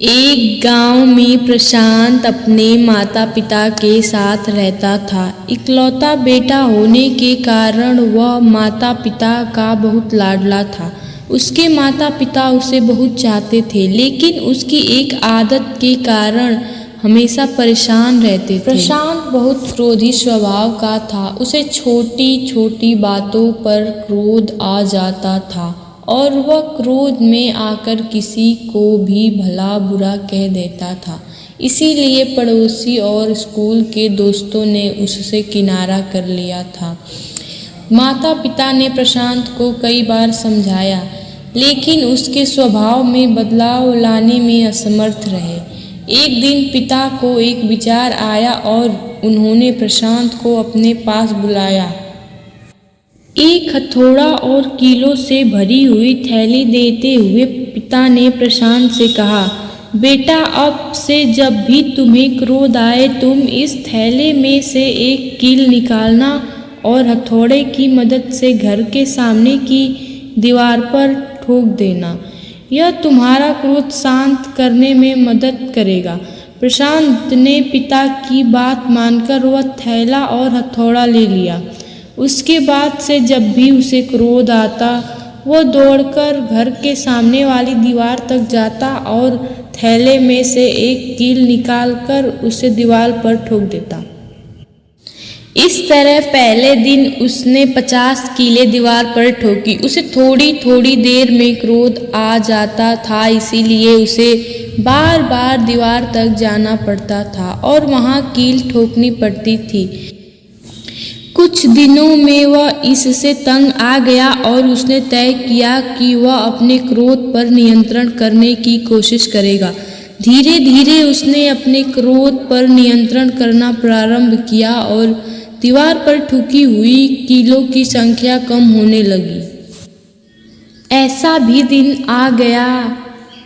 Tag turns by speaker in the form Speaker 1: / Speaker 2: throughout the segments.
Speaker 1: एक गांव में प्रशांत अपने माता पिता के साथ रहता था। इकलौता बेटा होने के कारण वह माता पिता का बहुत लाडला था। उसके माता पिता उसे बहुत चाहते थे, लेकिन उसकी एक आदत के कारण हमेशा परेशान रहते थे। प्रशांत बहुत क्रोधी स्वभाव का था। उसे छोटी छोटी बातों पर क्रोध आ जाता था और वह क्रोध में आकर किसी को भी भला बुरा कह देता था। इसीलिए पड़ोसी और स्कूल के दोस्तों ने उससे किनारा कर लिया था। माता पिता ने प्रशांत को कई बार समझाया, लेकिन उसके स्वभाव में बदलाव लाने में असमर्थ रहे। एक दिन पिता को एक विचार आया और उन्होंने प्रशांत को अपने पास बुलाया। एक हथौड़ा और कीलों से भरी हुई थैली देते हुए पिता ने प्रशांत से कहा, बेटा, अब से जब भी तुम्हें क्रोध आए तुम इस थैले में से एक कील निकालना और हथौड़े की मदद से घर के सामने की दीवार पर ठोक देना। यह तुम्हारा क्रोध शांत करने में मदद करेगा। प्रशांत ने पिता की बात मानकर वह थैला और हथौड़ा ले लिया। उसके बाद से जब भी उसे क्रोध आता वह दौड़कर घर के सामने वाली दीवार तक जाता और थैले में से एक कील निकालकर उसे दीवार पर ठोक देता। इस तरह पहले दिन उसने 50 कीलें दीवार पर ठोकी। उसे थोड़ी थोड़ी देर में क्रोध आ जाता था, इसीलिए उसे बार बार दीवार तक जाना पड़ता था और वहां कील ठोकनी पड़ती थी। कुछ दिनों में वह इससे तंग आ गया और उसने तय किया कि वह अपने क्रोध पर नियंत्रण करने की कोशिश करेगा। धीरे धीरे उसने अपने क्रोध पर नियंत्रण करना प्रारंभ किया और दीवार पर ठुकी हुई कीलों की संख्या कम होने लगी। ऐसा भी दिन आ गया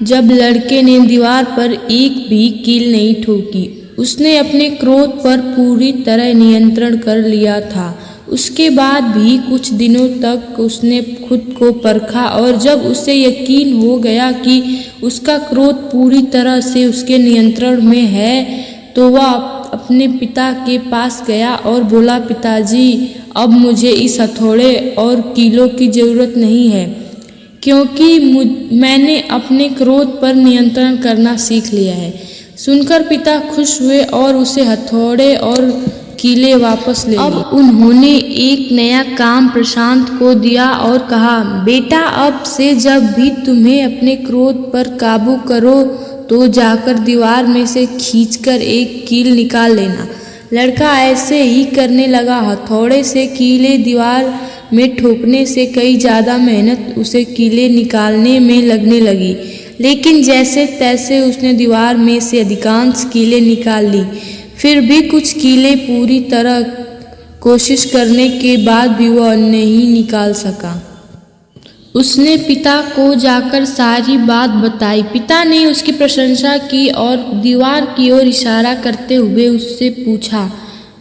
Speaker 1: जब लड़के ने दीवार पर एक भी कील नहीं ठोकी। उसने अपने क्रोध पर पूरी तरह नियंत्रण कर लिया था। उसके बाद भी कुछ दिनों तक उसने खुद को परखा और जब उसे यकीन हो गया कि उसका क्रोध पूरी तरह से उसके नियंत्रण में है, तो वह अपने पिता के पास गया और बोला, पिताजी, अब मुझे इस हथौड़े और कीलों की ज़रूरत नहीं है, क्योंकि मैंने अपने क्रोध पर नियंत्रण करना सीख लिया है। सुनकर पिता खुश हुए और उसे हथौड़े और कीले वापस ले लिए। अब उन्होंने एक नया काम प्रशांत को दिया और कहा, बेटा, अब से जब भी तुम्हें अपने क्रोध पर काबू करो तो जाकर दीवार में से खींचकर एक कील निकाल लेना। लड़का ऐसे ही करने लगा। हथौड़े से कीले दीवार में ठोकने से कई ज़्यादा मेहनत उसे कीले निकालने में लगने लगी, लेकिन जैसे तैसे उसने दीवार में से अधिकांश कीलें निकाल ली। फिर भी कुछ कीलें पूरी तरह कोशिश करने के बाद भी वह नहीं निकाल सका। उसने पिता को जाकर सारी बात बताई। पिता ने उसकी प्रशंसा की और दीवार की ओर इशारा करते हुए उससे पूछा,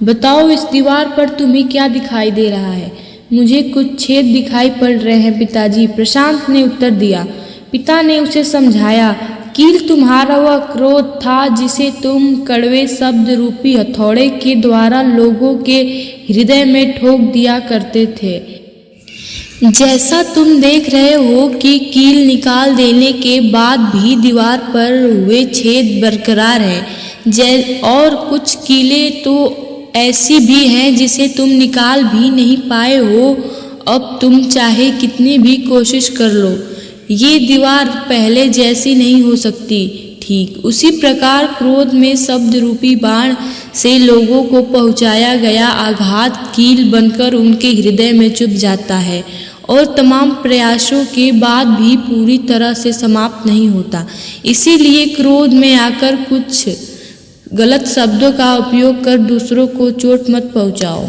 Speaker 1: बताओ, इस दीवार पर तुम्हें क्या दिखाई दे रहा है? मुझे कुछ छेद दिखाई पड़ रहे हैं पिताजी, प्रशांत ने उत्तर दिया। पिता ने उसे समझाया, कील तुम्हारा वह क्रोध था जिसे तुम कड़वे शब्द रूपी हथौड़े के द्वारा लोगों के हृदय में ठोक दिया करते थे। जैसा तुम देख रहे हो कि कील निकाल देने के बाद भी दीवार पर हुए छेद बरकरार हैं, और कुछ कीलें तो ऐसी भी हैं जिसे तुम निकाल भी नहीं पाए हो। अब तुम चाहे कितनी भी कोशिश कर लो, ये दीवार पहले जैसी नहीं हो सकती। ठीक उसी प्रकार क्रोध में शब्द रूपी बाण से लोगों को पहुंचाया गया आघात कील बनकर उनके हृदय में चुभ जाता है और तमाम प्रयासों के बाद भी पूरी तरह से समाप्त नहीं होता। इसीलिए क्रोध में आकर कुछ गलत शब्दों का उपयोग कर दूसरों को चोट मत पहुंचाओ।